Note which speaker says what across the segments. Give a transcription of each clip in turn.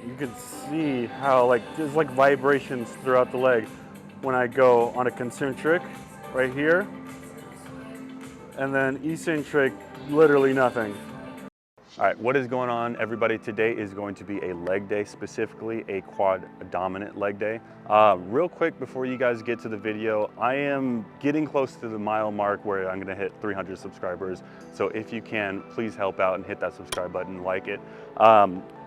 Speaker 1: you can see how there's vibrations throughout the leg when I go on a concentric right here, and then eccentric, literally nothing.
Speaker 2: All right, what is going on, everybody? Today is going to be a leg day, specifically a quad dominant leg day. Real quick before you guys get to the video, I am getting close to the mile mark where I'm gonna hit 300 subscribers. So if you can, please help out and hit that subscribe button, like it.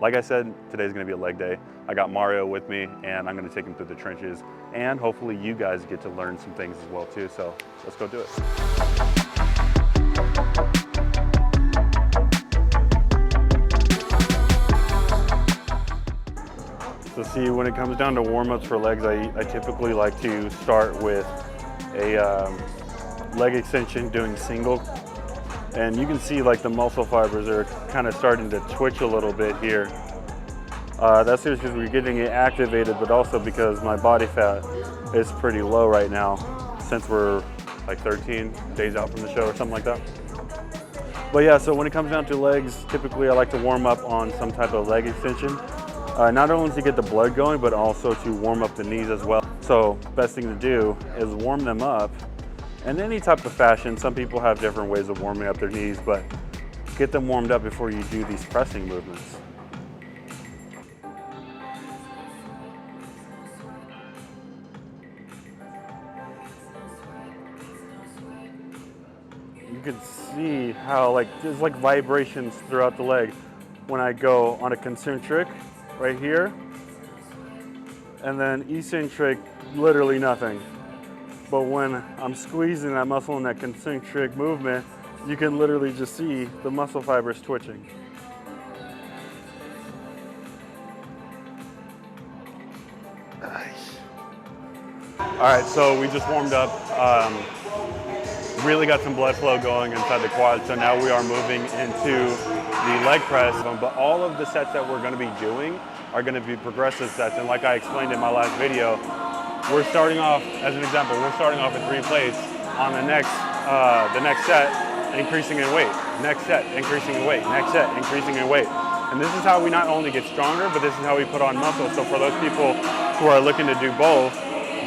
Speaker 2: Like I said, today's gonna be a leg day. I got Mario with me and I'm gonna take him through the trenches, and hopefully you guys get to learn some things as well too. So let's go do it. So see, when it comes down to warm-ups for legs, I typically like to start with a leg extension doing single. And you can see the muscle fibers are kind of starting to twitch a little bit here. That's just because we're getting it activated, but also because my body fat is pretty low right now since we're 13 days out from the show or something like that. But yeah, so when it comes down to legs, typically I like to warm up on some type of leg extension. Not only to get the blood going, but also to warm up the knees as well. So best thing to do is warm them up in any type of fashion. Some people have different ways of warming up their knees, but get them warmed up before you do these pressing movements. You can see how there's vibrations throughout the leg when I go on a concentric right here, and then eccentric, literally nothing. But when I'm squeezing that muscle in that concentric movement, you can literally just see the muscle fibers twitching. All right, so we just warmed up. Really got some blood flow going inside the quad, so now we are moving into the leg press. But all of the sets that we're going to be doing are going to be progressive sets, and like I explained in my last video, we're starting off, as an example, we're starting off with 3 plates. On the next set, increasing in weight. Next set, increasing in weight. Next set, increasing in weight. And this is how we not only get stronger, but this is how we put on muscle. So for those people who are looking to do both,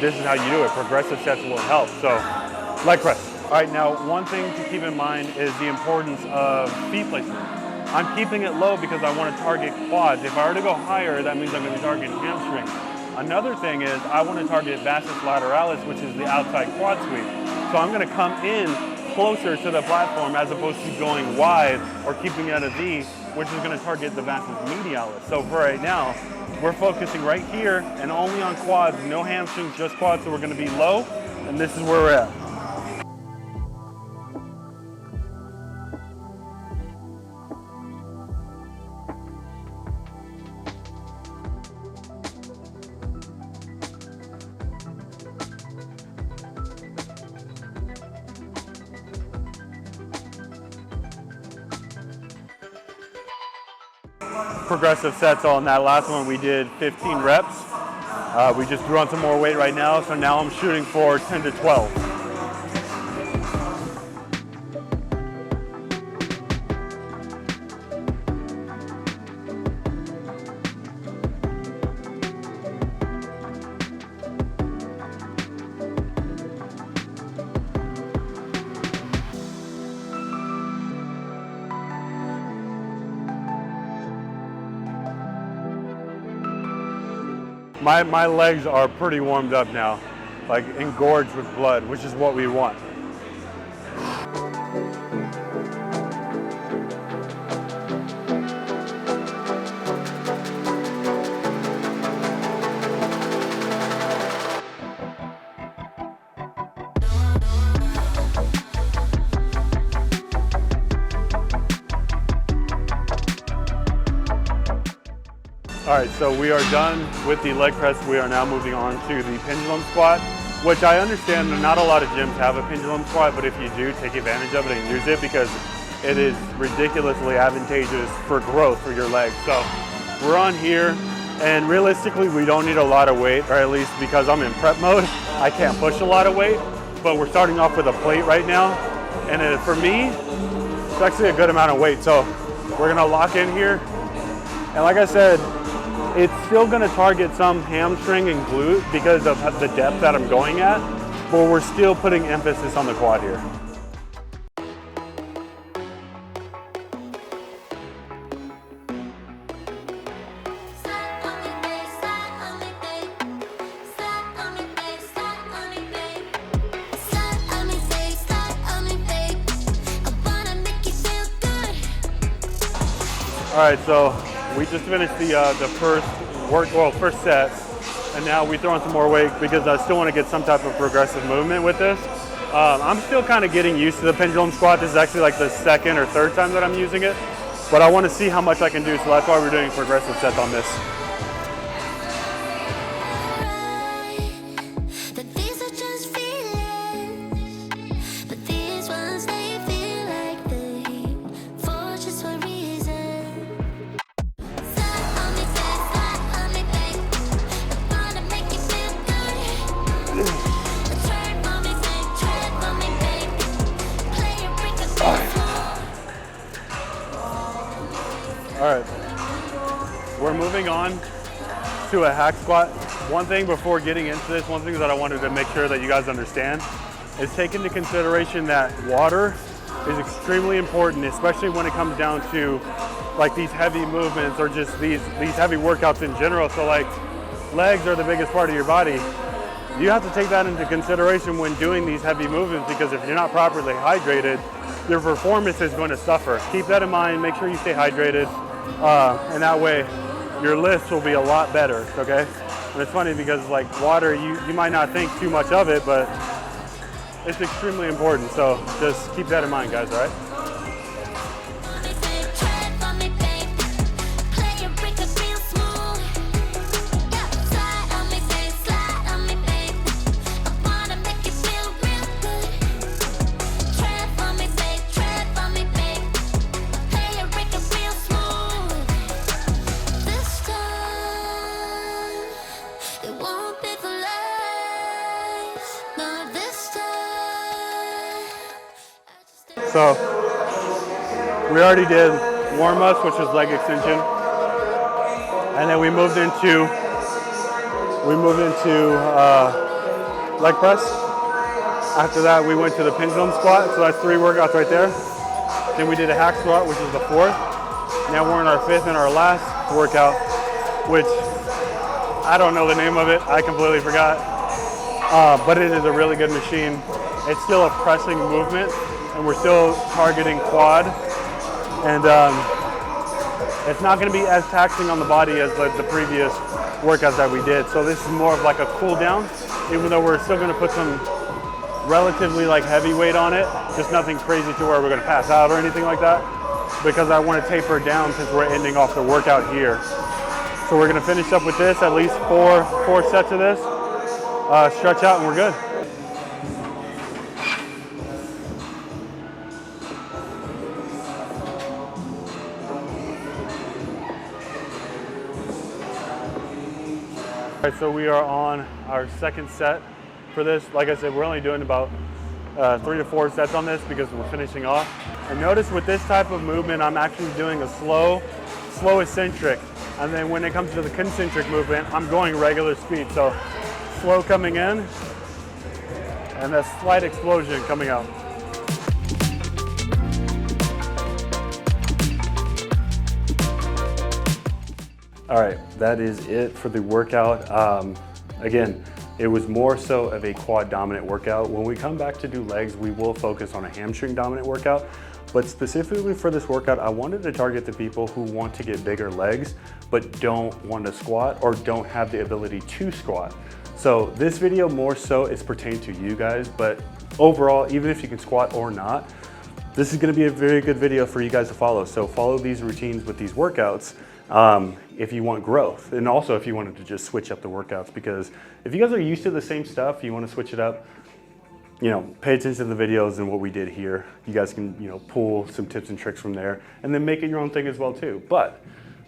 Speaker 2: this is how you do it. Progressive sets will help. So leg press. All right, now one thing to keep in mind is the importance of feet placement. I'm keeping it low because I want to target quads. If I were to go higher, that means I'm going to be targeting hamstrings. Another thing is I want to target vastus lateralis, which is the outside quad sweep. So I'm going to come in closer to the platform as opposed to going wide or keeping it at a V, which is going to target the vastus medialis. So for right now, we're focusing right here and only on quads, no hamstrings, just quads. So we're going to be low, and this is where we're at. Progressive sets. On that last one we did 15 reps. We just threw on some more weight right now, so now I'm shooting for 10 to 12. My legs are pretty warmed up now, engorged with blood, which is what we want. All right, so we are done with the leg press. We are now moving on to the pendulum squat, which I understand not a lot of gyms have a pendulum squat, but if you do, take advantage of it and use it because it is ridiculously advantageous for growth for your legs. So we're on here, and realistically, we don't need a lot of weight, or at least because I'm in prep mode, I can't push a lot of weight, but we're starting off with a plate right now. And for me, it's actually a good amount of weight. So we're gonna lock in here. And like I said, It's still going to target some hamstring and glute because of the depth that I'm going at, but we're still putting emphasis on the quad here. All right, so we just finished the first set, and now we throw in some more weight because I still want to get some type of progressive movement with this. I'm still kind of getting used to the pendulum squat. This is actually like the second or third time that I'm using it, but I want to see how much I can do, so that's why we're doing progressive sets on this. All right, we're moving on to a hack squat. One thing before getting into this, one thing that I wanted to make sure that you guys understand is take into consideration that water is extremely important, especially when it comes down to like these heavy movements or just these heavy workouts in general. So like legs are the biggest part of your body. You have to take that into consideration when doing these heavy movements, because if you're not properly hydrated, your performance is going to suffer. Keep that in mind, make sure you stay hydrated, and that way your lifts will be a lot better, okay? And it's funny because like water, you might not think too much of it, but it's extremely important. So just keep that in mind, guys, all right? So we already did warm-ups, which is leg extension, and then we moved into leg press. After that, we went to the pendulum squat, so that's 3 workouts right there. Then we did a hack squat, which is the 4th. Now we're in our 5th and our last workout, which I don't know the name of it. I completely forgot, but it is a really good machine. It's still a pressing movement, and we're still targeting quad, and it's not going to be as taxing on the body as the previous workouts that we did. So this is more of like a cool down, even though we're still going to put some relatively like heavy weight on it, just nothing crazy to where we're going to pass out or anything like that, because I want to taper down since we're ending off the workout here. So we're going to finish up with this, at least four sets of this, stretch out, and we're good. All right, so we are on our second set for this. Like I said, we're only doing about 3 to 4 sets on this because we're finishing off. And notice with this type of movement, I'm actually doing a slow eccentric. And then when it comes to the concentric movement, I'm going regular speed. So slow coming in and a slight explosion coming out. All right, that is it for the workout. Again, it was more so of a quad dominant workout. When we come back to do legs, we will focus on a hamstring dominant workout. But specifically for this workout, I wanted to target the people who want to get bigger legs, but don't want to squat or don't have the ability to squat. So this video more so is pertained to you guys, but overall, even if you can squat or not, this is gonna be a very good video for you guys to follow. So follow these routines with these workouts if you want growth, and also if you wanted to just switch up the workouts, because if you guys are used to the same stuff, you want to switch it up, you know, pay attention to the videos and what we did here. You guys can, you know, pull some tips and tricks from there and then make it your own thing as well too. But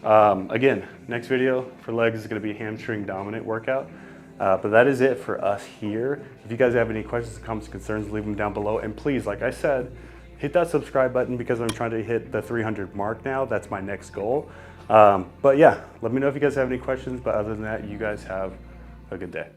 Speaker 2: again, next video for legs is going to be a hamstring dominant workout. But that is it for us here. If you guys have any questions, comments, concerns, leave them down below. And please, like I said, hit that subscribe button because I'm trying to hit the 300 mark now. That's my next goal. But yeah, let me know if you guys have any questions. But other than that, you guys have a good day.